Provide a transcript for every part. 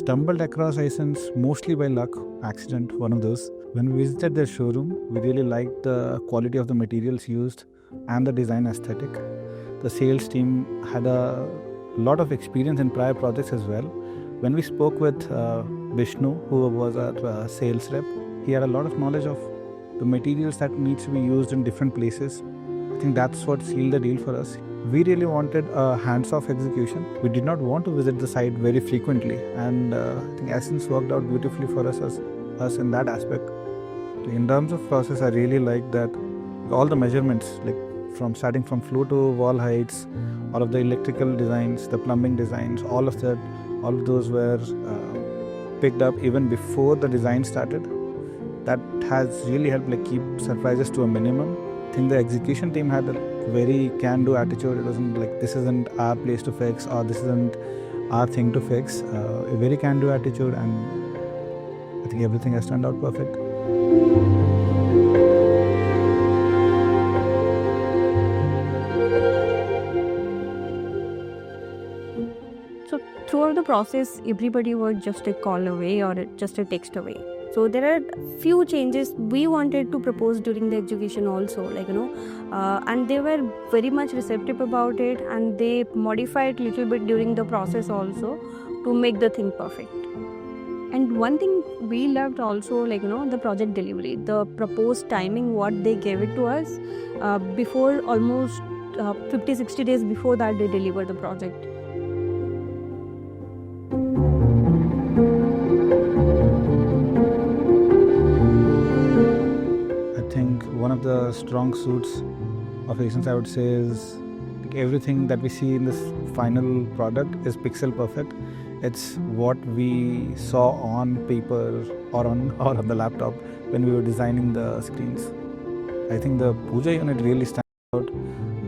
stumbled across Asense mostly by luck, accident, one of those. When we visited their showroom, we really liked the quality of the materials used and the design aesthetic. The sales team had a lot of experience in prior projects as well. When we spoke with Vishnu, who was our sales rep, he had a lot of knowledge of the materials that needs to be used in different places. I think that's what sealed the deal for us. We really wanted a hands-off execution. We did not want to visit the site very frequently, and I think Asense worked out beautifully for us in that aspect. In terms of process, I really like that all the measurements, like starting from floor to wall heights, all of the electrical designs, the plumbing designs, all of those were picked up even before the design started. That has really helped keep surprises to a minimum. I think the execution team had a very can-do attitude. It wasn't like this isn't our place to fix or this isn't our thing to fix. A very can-do attitude, and I think everything has turned out perfect. So throughout the process, everybody was just a call away or just a text away. So there are few changes we wanted to propose during the execution also, and they were very much receptive about it, and they modified little bit during the process also to make the thing perfect. And one thing we loved also, the project delivery, the proposed timing, what they gave it to us before almost 50-60 days before that they delivered the project. One of the strong suits of Asense, I would say, is everything that we see in this final product is pixel perfect. It's what we saw on paper or on the laptop when we were designing the screens. I think the puja unit really stands out.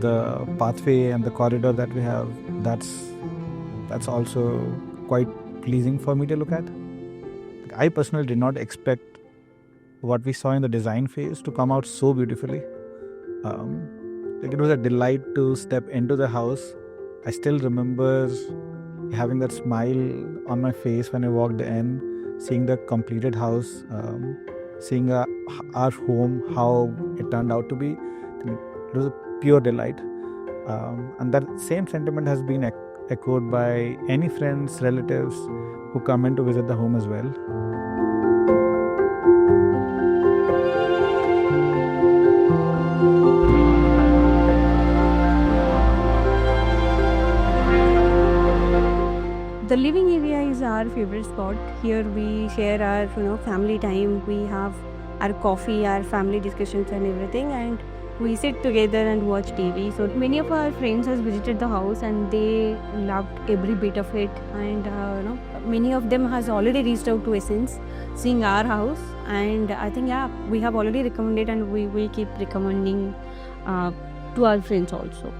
The pathway and the corridor that we have, that's also quite pleasing for me to look at. I personally did not expect what we saw in the design phase to come out so beautifully. It was a delight to step into the house. I still remember having that smile on my face when I walked in, seeing the completed house, seeing our home, how it turned out to be. It was a pure delight. And that same sentiment has been echoed by any friends, relatives who come in to visit the home as well. The living area is our favorite spot. Here we share our family time. We have our coffee, our family discussions and everything, and we sit together and watch TV. So many of our friends has visited the house and they loved every bit of it. And many of them has already reached out to Asense, seeing our house. And I think we have already recommended and we will keep recommending to our friends also.